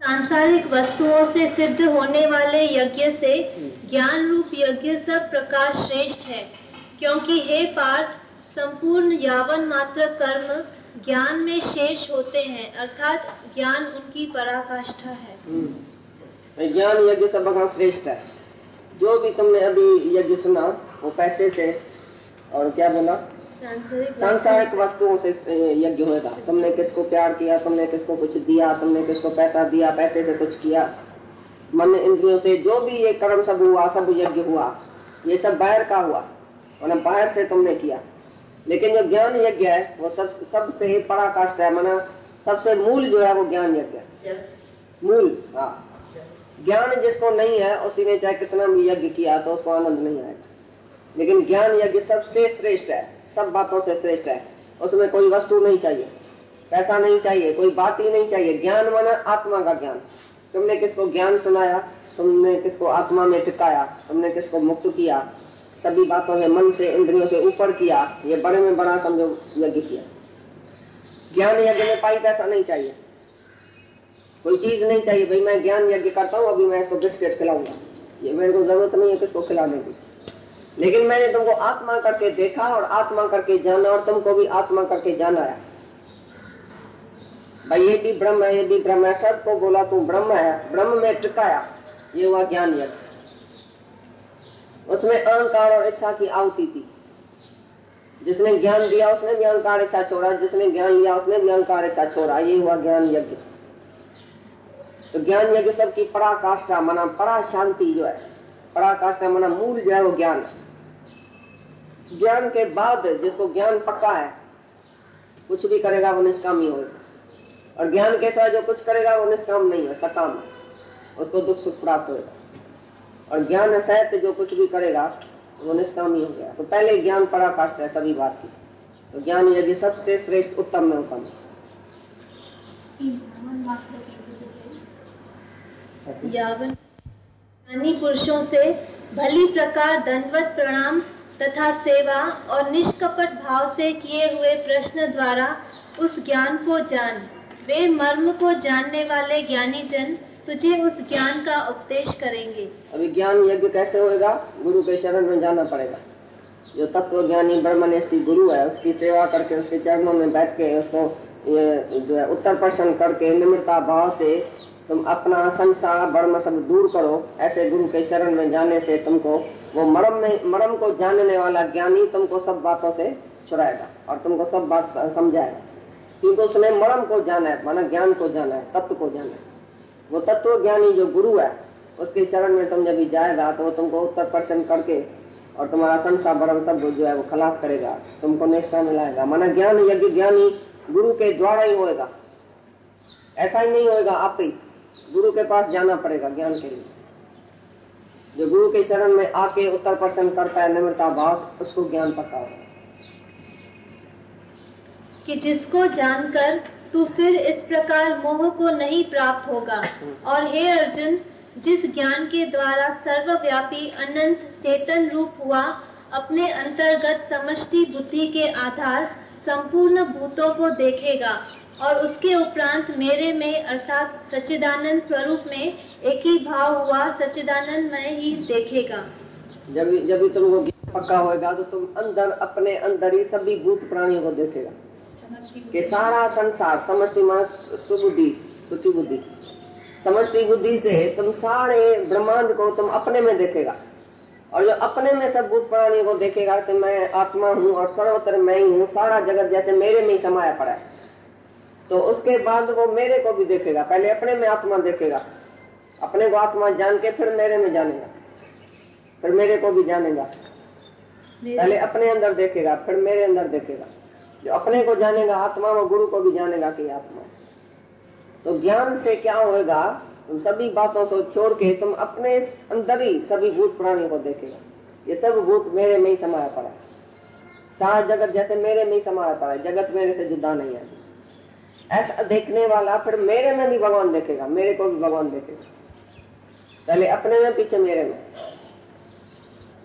सांसारिक वस्तुओं से सिद्ध होने वाले यज्ञ से ज्ञान रूप यज्ञ सब प्रकार श्रेष्ठ है, क्योंकि हे पार्थ, संपूर्ण यावन मात्र कर्म ज्ञान में शेष होते हैं, अर्थात ज्ञान उनकी पराकाष्ठा है। ज्ञान यज्ञ सब प्रकार श्रेष्ठ है। जो भी तुमने अभी यज्ञ सुना वो पैसे से और क्या बोला, सांसारिक वस्तुओं से यज्ञ होगा। तुमने किसको प्यार किया, तुमने किसको कुछ दिया, तुमने किसको पैसा दिया, पैसे से कुछ किया, मन इंद्रियों से जो भी ये कर्म सब हुआ, सब यज्ञ हुआ, ये सब बाहर का हुआ, मतलब बाहर से तुमने किया। लेकिन जो ज्ञान यज्ञ है वो सबसे पराकाष्ठा है, माना सबसे मूल जो है वो ज्ञान यज्ञ है। मूल, हाँ। ज्ञान जिसको नहीं है उसी ने चाहे कितना भी यज्ञ किया तो उसको आनंद नहीं आएगा। लेकिन ज्ञान यज्ञ सबसे श्रेष्ठ है, सब बातों से श्रेष्ठ है। उसमें कोई वस्तु नहीं चाहिए, पैसा नहीं चाहिए, कोई बात ही नहीं चाहिए। ज्ञान माना आत्मा का ज्ञान। तुमने किसको ज्ञान सुनाया, तुमने किसको आत्मा में टिकाया, तुमने किसको मुक्त किया, सभी बातों से, मन से, इंद्रियों से ऊपर किया, ये बड़े में बड़ा समझो यज्ञ किया। ज्ञान यज्ञ में पाई पैसा नहीं चाहिए, कोई चीज नहीं चाहिए। भाई मैं ज्ञान यज्ञ करता हूँ, अभी मैं इसको बिस्किट खिलाऊंगा, ये मेरे को जरूरत नहीं है किसको खिलाने की। लेकिन मैंने तुमको आत्मा करके देखा और आत्मा करके जाना, और तुमको भी आत्मा करके जाना है। भाई ये भी ब्रह्म है, ये भी ब्रह्म है, सबको बोला तू ब्रह्म है, ब्रह्म में टिकाया, ये हुआ ज्ञान यज्ञ। उसमें अहंकार और इच्छा की आहुति थी। जिसने ज्ञान दिया उसने भी अहंकार इच्छा छोड़ा, जिसने ज्ञान लिया उसने भी अहंकार इच्छा छोड़ा, ये हुआ ज्ञान यज्ञ। तो ज्ञान यज्ञ सबकी पराकाष्ठा माना परा शांति जो है, पराकाष्ठा माना मूल जो है वो ज्ञान है। ज्ञान के बाद जिसको ज्ञान पक्का है, कुछ भी करेगा वो निष्काम ही होगा। और ज्ञान के साथ जो कुछ करेगा वो निष्काम नहीं है, सकाम है, उसको दुख सुख प्राप्त होगा। और ज्ञान सहित जो कुछ भी करेगा वो निष्काम ही हो गया। तो पहले ज्ञान पराकाष्ठा है सभी बात की। तो ज्ञान यज्ञ सबसे श्रेष्ठ, उत्तम में उत्तम। ज्ञानी पुरुषों से भली प्रकार दंडवत प्रणाम तथा सेवा और निष्कपट भाव से किए हुए प्रश्न द्वारा उस ज्ञान को जान। वे मर्म को जानने वाले ज्ञानी जन तुझे उस ज्ञान का उपदेश करेंगे। अभी ज्ञान यज्ञ कैसे होगा? गुरु के शरण में जाना पड़ेगा। जो तत्व ज्ञानी ब्रह्मनिष्ठ गुरु है उसकी सेवा करके, उसके चरणों में बैठ के, उसको ये जो है उत्तर प्रश्न करके निम्रता भाव से तुम अपना संसार बर्म सब दूर करो। ऐसे गुरु के शरण में जाने से तुमको वो मर्म को जानने वाला ज्ञानी तुमको सब बातों से छुड़ाएगा और तुमको सब बात समझाएगा, क्योंकि उसने मर्म को जाना है, माना ज्ञान को जाना है, तत्व को जाना है। वो तत्व ज्ञानी जो गुरु है उसके शरण में तुम जब जाएगा तो वो तुमको उत्तर प्रश्न करके और तुम्हारा संसार बर्म सब जो है वो खलास करेगा, तुमको निष्ठा में लाएगा। माना ज्ञान यज्ञ ज्ञानी गुरु के द्वारा ही होएगा, ऐसा ही नहीं होएगा आप ही, गुरु के पास जाना पड़ेगा ज्ञान के लिए। जो गुरु के शरण में आके उत्तर प्रश्न करता है निम्रता भाव, उसको ज्ञान पता होगा। कि जिसको जानकर तू फिर इस प्रकार मोह को नहीं प्राप्त होगा। और हे अर्जुन, जिस ज्ञान के द्वारा सर्वव्यापी अनंत चेतन रूप हुआ, अपने अंतर्गत समष्टि बुद्धि के आधार संपूर्ण भूतों को देखेगा और उसके उपरांत मेरे में अर्थात सच्चिदानंद स्वरूप में एक ही भाव हुआ सच्चिदानंद में ही देखेगा। जब तुमको ज्ञान पक्का होगा तो तुम अंदर अपने अंदर ही सभी भूत प्राणियों को देखेगा कि सारा संसार समष्टि सुबुद्धि सुचि बुद्धि समष्टि बुद्धि से तुम सारे ब्रह्मांड को तुम अपने में देखेगा। और जो अपने में सब भूत प्राणियों को देखेगा कि मैं आत्मा हूँ और सर्वत्र मैं ही हूँ, सारा जगत जैसे मेरे में ही समाया पड़ा है, तो उसके बाद वो मेरे को भी देखेगा। पहले अपने में आत्मा देखेगा, अपने को आत्मा जान के फिर मेरे में जानेगा, फिर मेरे को भी जानेगा। पहले अपने अंदर देखेगा फिर मेरे अंदर देखेगा। जो अपने को जानेगा आत्मा, वो गुरु को भी जानेगा कि आत्मा। तो ज्ञान से क्या होगा? तुम सभी बातों को छोड़ के तुम अपने अंदर ही सभी भूत प्राणियों को देखेगा। ये सब भूत मेरे में ही समाया पड़ा है, सारा जगत जैसे मेरे में ही समाया पड़ा है, जगत मेरे से जुदा नहीं है। ऐसा देखने वाला फिर मेरे में भी भगवान देखेगा, मेरे को भी भगवान देखेगा। पहले अपने में, पीछे मेरे में।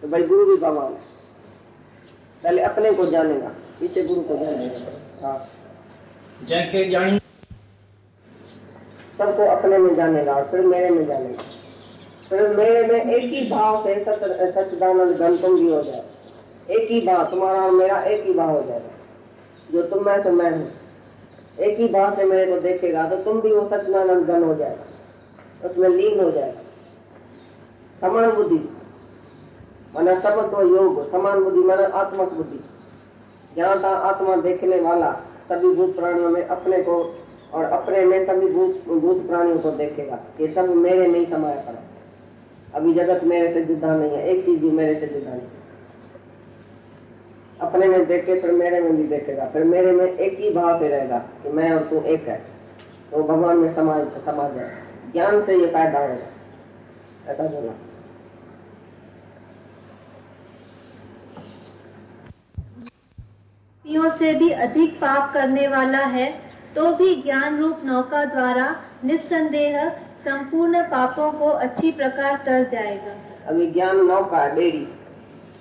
तो भाई गुरु भी भगवान है, पहले अपने को जानेगा, पीछे गुरु को जानेगा। हाँ, जैके ज्ञानी सबको अपने में जानेगा और फिर मेरे में जानेगा। फिर मेरे में एक ही भाव से सच्चिदानंद घन तुम भी हो जाए। एक ही भाव, तुम्हारा और मेरा एक ही भाव हो जाएगा। जो तुम मैं तो मैं हूँ, एक ही भाव से मेरे को देखेगा तो तुम भी वो सच्चिदानंद घन हो जाएगा, उसमें लीन हो जाएगा। समान बुद्धि माना समत्व योग, समान बुद्धि माना आत्मक बुद्धि। जहाँ तक आत्मा देखने वाला सभी भूत प्राणियों में अपने को और अपने में सभी भूत प्राणियों को देखेगा। ये सब मेरे में ही समाया पड़ा। अभी जगत मेरे से जुदा नहीं है, एक चीज भी मेरे से जुदा नहीं। अपने में देखे फिर मेरे में भी देखेगा, फिर मेरे में एक ही भाव से रहेगा कि मैं और तू एक है, तो भगवान में समा जाए। ज्ञान से ये फायदा होगा, ऐसा बोला। से भी अधिक पाप करने वाला है तो भी ज्ञान रूप नौका द्वारा निस्संदेह संपूर्ण पापों को अच्छी प्रकार तर जाएगा। अभी ज्ञान नौका है, बेड़ी।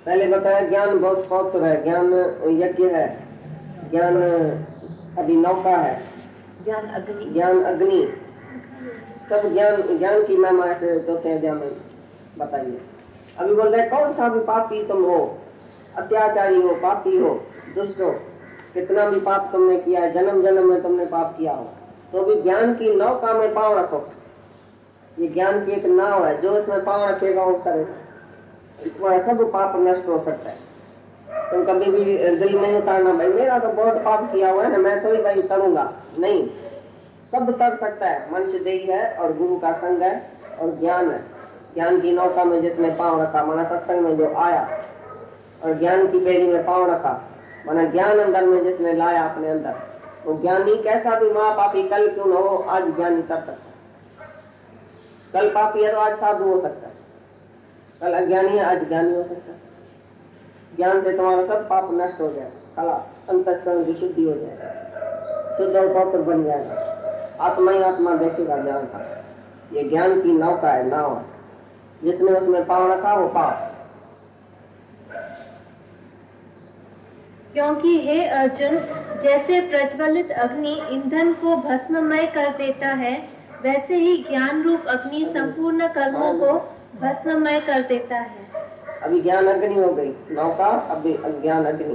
पहले बताया ज्ञान बहुत पवित्र है, ज्ञान यज्ञ है, ज्ञान अभी नौका है, ज्ञान अग्नि। सब ज्ञान की महिमा से चौथे अध्याय में बताइए। अभी बोल रहे कौन सा भी पापी तुम हो, अत्याचारी हो, पापी हो, दुष्ट हो, कितना भी पाप तुमने किया है, जन्म जन्म में तुमने पाप किया हो, तो भी ज्ञान की नौका में पांव रखो। ये ज्ञान की एक नाव है, जो इसमें पांव रखेगा वो करेगा, तुम्हारा सब पाप नष्ट हो सकता है। तुम कभी भी दिल नहीं उतारना भाई मेरा तो बहुत पाप किया हुआ है ना, मैं थोड़ी भाई करूंगा, नहीं, सब कर सकता है। मनुष्य देही है और गुरु का संग है और ज्ञान है। ज्ञान की नौका में जिसमें पांव रखा, माना सत्संग में जो आया और ज्ञान की बेड़ी में पांव रखा, माना ज्ञान अंदर में जिसने लाया अपने अंदर, वो ज्ञानी कैसा भी महापापी कल क्यों न हो, आज ज्ञानी कर सकता है। कल पापी है तो आज साधु हो सकता है, कल अज्ञानी है आज ज्ञानी हो सकता है। ज्ञान से तुम्हारा सब पाप नष्ट हो जाएगा, कला अंतःकरण की शुद्धि हो जाएगा, शुद्ध और पवित्र बन जाएगा। आत्मा ही आत्मा देखेगा ज्ञान का। ये ज्ञान की नौका है, नाव है, जिसने उसमें पांव रखा वो पाप। क्योंकि हे अर्जुन, जैसे प्रज्वलित अग्नि ईंधन को भस्ममय कर देता है, वैसे ही ज्ञान रूप अग्नि संपूर्ण कर्मों को भस्ममय कर देता है। अभी ज्ञान अग्नि हो गई नौका, अभी अज्ञान अग्नि।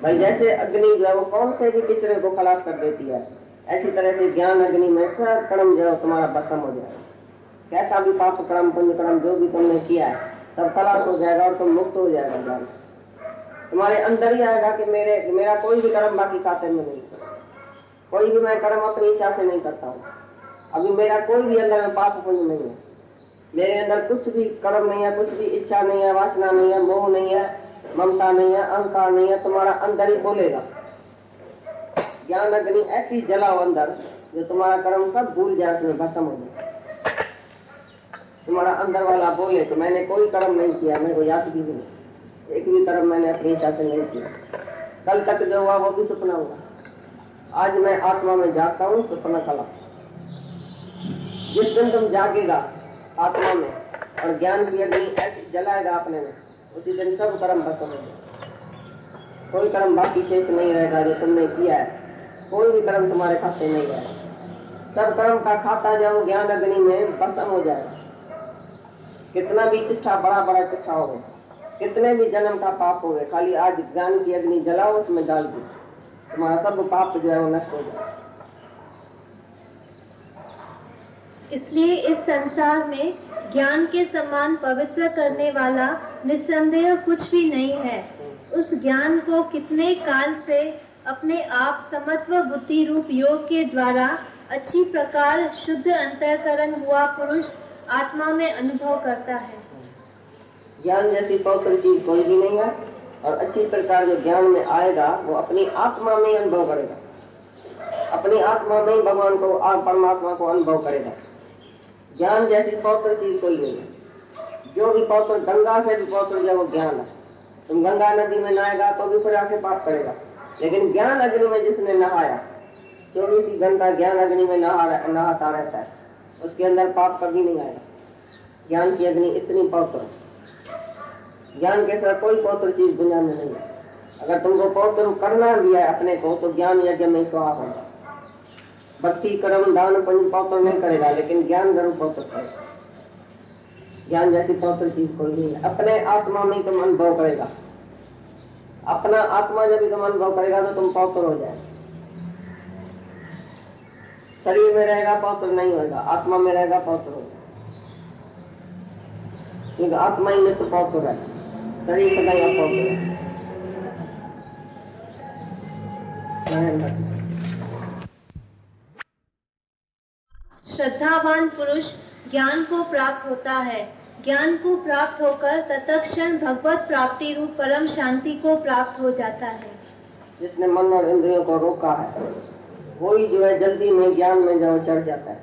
भाई जैसे अग्नि जो है वो कौन से भी किचरे को खलास कर देती है, ऐसी तरह से ज्ञान अग्नि में सब कर्म जो है तुम्हारा भस्म हो जाएगा। कैसा भी पाप कर्म पुण्य कर्म जो भी तुमने किया है सब खलास हो जाएगा और तुम मुक्त हो जाएगा। ज्ञान तुम्हारे अंदर ही आएगा कि मेरा कोई भी कर्म बाकी खाते में नहीं, कोई भी मैं कर्म अपनी इच्छा से नहीं करता हूँ। अभी मेरा कोई भी अंदर में पाप पुण्य नहीं है, मेरे अंदर कुछ भी कर्म नहीं है, कुछ भी इच्छा नहीं है, वासना नहीं है, मोह नहीं है, ममता नहीं है, अहंकार नहीं है। तुम्हारा अंदर ही बोलेगा। ज्ञान अग्नि ऐसी जलाओ अंदर जो तुम्हारा कर्म सब भूल जाए, उसमें भस्म हो जाए। तुम्हारा अंदर वाला बोले तो मैंने कोई कर्म नहीं किया, मेरे को याद भी नहीं, एक भी कर्म मैंने अपनी इच्छा से नहीं किया। कल तक जो हुआ वो भी सपना हुआ, आज मैं आत्मा में जागता हूँ, सपना खलास। जिस दिन तुम जागेगा आत्मा में और ज्ञान की अग्नि ऐसी जलाएगा अपने में, उसी दिन सब कर्म भस्म हो जाएगा। कोई कर्म बाकी शेष नहीं रहेगा जो तुमने किया है, कोई भी कर्म तुम्हारे खाते नहीं रहेगा। सब कर्म का खाता जब ज्ञान अग्नि में भस्म हो जाएगा। कितना भी चिट्ठा बड़ा बड़ा चिट्ठा हो, कितने भी जन्म का पाप हो गए, खाली आज ज्ञान की अग्नि जलाओ, उसमें डाल दो, तुम्हारा सब पाप जो है वो नष्ट हो जाए। इसलिए इस संसार में ज्ञान के समान पवित्र करने वाला निस्संदेह कुछ भी नहीं है। उस ज्ञान को कितने काल से अपने आप समत्व बुद्धि रूप योग के द्वारा अच्छी प्रकार शुद्ध अंतःकरण हुआ पुरुष आत्मा में अनुभव करता है। ज्ञान जैसी पवित्र चीज कोई भी नहीं है, और अच्छी प्रकार जो ज्ञान में आएगा वो अपनी आत्मा में अनुभव करेगा, अपनी आत्मा में भगवान को और परमात्मा को अनुभव करेगा। ज्ञान जैसी पवित्र चीज कोई नहीं है। जो भी पवित्र, गंगा से भी पवित्र जो वो ज्ञान है। तुम गंगा नदी में नहाएगा तो भी फिर आके पाप करेगा, लेकिन ज्ञान अग्नि में जिसने नहाया 24 घंटा ज्ञान अग्नि में नहाता रहता है, उसके अंदर पाप कभी नहीं आएगा। ज्ञान की अग्नि इतनी पवित्र है, ज्ञान के साथ कोई पवित्र चीज दुनिया में नहीं है। अगर तुमको पवित्र करना भी है अपने को तो ज्ञान यज्ञ में स्वाहा होगा। भक्ति कर्म दान पंच पवित्र नहीं करेगा, लेकिन ज्ञान जरूर पवित्र करेगा। ज्ञान जैसी पवित्र चीज कोई नहीं है। अपने आत्मा में तुम अनुभव करेगा, अपना आत्मा जब तुम अनुभव करेगा तो तुम पवित्र हो जाए। शरीर में रहेगा पवित्र नहीं होगा, आत्मा में रहेगा पवित्र होगा, क्योंकि आत्मा ही नित्य पवित्र है, शरीर से नहीं अपवित्र है। श्रद्धावान पुरुष ज्ञान को प्राप्त होता है। ज्ञान को प्राप्त होकर तत्क्षण भगवत प्राप्ति रूप परम शांति को प्राप्त हो जाता है। जिसने मन और इंद्रियों को रोका है वही जो है जल्दी में ज्ञान में जो चढ़ जाता है।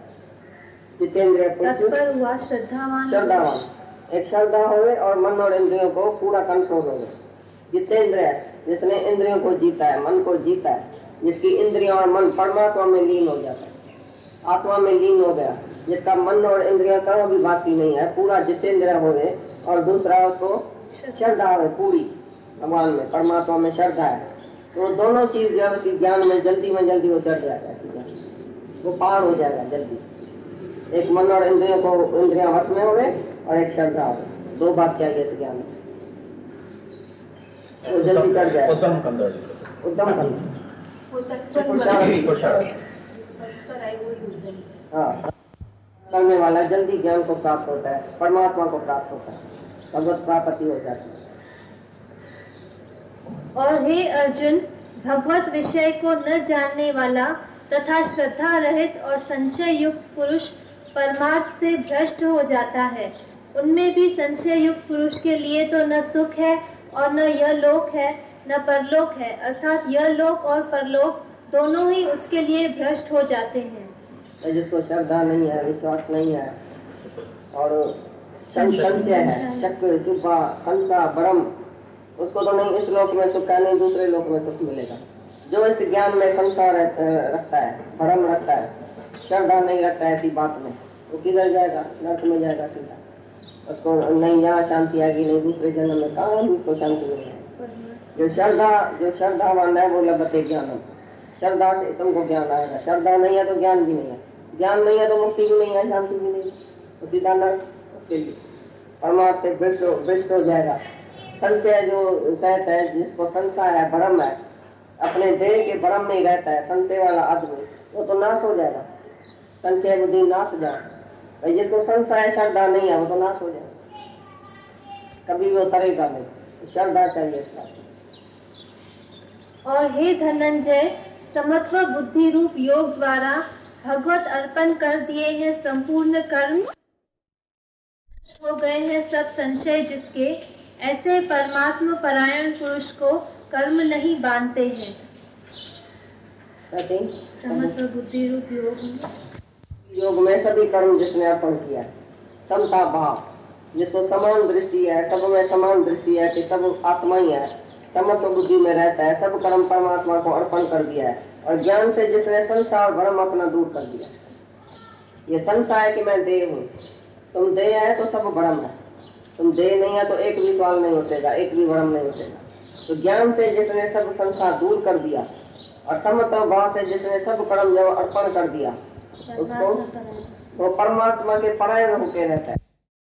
जितेंद्रिय तत्पर हुआ श्रद्धावान, एक श्रद्धा होवे और मन और इंद्रियों को पूरा कंट्रोल होवे। जितेंद्रिय जिसने इंद्रियों को जीता है, मन को जीता है, जिसकी इंद्रियां और मन परमात्मा में लीन हो जाता है, आत्मा में लीन हो गया, जिसका मन और इंद्रियां कहीं भी बाकी नहीं है, पूरा जितेंद्रिय होवे और दूसरा उसको श्रद्धा है पूरी भगवान में, परमात्मा में श्रद्धा है, तो दोनों चीज जो है ज्ञान में जल्दी वो चढ़ जाता है, वो पार हो जाएगा जल्दी। एक मन और इंद्रियों को इंद्रियां वश में होवे और एक श्रद्धा हो, दो बात चाहिए इस ज्ञान में, वो जल्दी चढ़ जाएगा। उत्तम हाँ, करने वाला जल्दी ज्ञान को प्राप्त होता है, परमात्मा को प्राप्त होता है, भगवत प्राप्ति हो जाती है। और हे अर्जुन, भगवत विषय को न जानने वाला तथा श्रद्धा रहित और संशय युक्त पुरुष परमार्थ से भ्रष्ट हो जाता है। उनमें भी संशय युक्त पुरुष के लिए तो न सुख है और न यह लोक है न परलोक है, अर्थात यह लोक और परलोक दोनों ही उसके लिए भ्रष्ट हो जाते हैं। जिसको श्रद्धा नहीं है, विश्वास नहीं है और संशय है, शक शुभा संशा भ्रम, उसको तो नहीं इस लोक में सुख है, नहीं दूसरे लोक में सुख मिलेगा। जो इस ज्ञान में संसार रखता है, भ्रम रखता है, श्रद्धा नहीं रखता है ऐसी बात में, वो किधर जाएगा? नर्क में जाएगा सीधा। उसको नहीं यहाँ शांति आएगी, नहीं दूसरे जन्म में, कहाँ भी उसको शांति नहीं है। जो श्रद्धावान है वो लभते ज्ञान, श्रद्धा से तुमको ज्ञान आएगा। श्रद्धा नहीं है तो ज्ञान भी नहीं है, ज्ञान नहीं है तो मुक्ति भी नहीं है, शांति भी नहीं, तो सीधा नर्क, उसके लिए परमार्थ से भ्रष्ट हो जाएगा। संशय जो सहत है, जिसको संशय है, भ्रम है, अपने देह के भ्रम में रहता है, संशय वाला आदमी, वो तो नाश हो जाएगा। संशय बुद्धि नाश हो जाए, जिसको संशय श्रद्धा नहीं है वो तो नाश हो जाएगा, कभी वो तरेगा नहीं, श्रद्धा चाहिए इसका। और हे धनंजय, समत्व बुद्धि रूप योग द्वारा भगवत अर्पण कर दिए हैं संपूर्ण कर्म, हो गए हैं सब संशय जिसके, ऐसे परमात्मा परायण पुरुष को कर्म नहीं बांधते हैं। समत्व बुद्धि रूप योग में सभी कर्म जिसने अर्पण किया, समता भाव, जिसको समान दृष्टि है, सब में समान दृष्टि है कि सब आत्मा ही है, समत्व बुद्धि में रहता है, सब कर्म परमात्मा को अर्पण कर दिया है, और ज्ञान से जिसने संसार भ्रम अपना दूर कर दिया। ये संसार है कि मैं देह हूँ, तुम देह है तो सब भ्रम है, तुम देह नहीं है तो एक भी सवाल नहीं उठेगा, एक भी भ्रम नहीं उठेगा। तो ज्ञान से जिसने सब संसार दूर कर दिया और समत्व भाव से जिसने सब कर्म जब अर्पण कर दिया, उसको वो परमात्मा के परायण होके रहता है।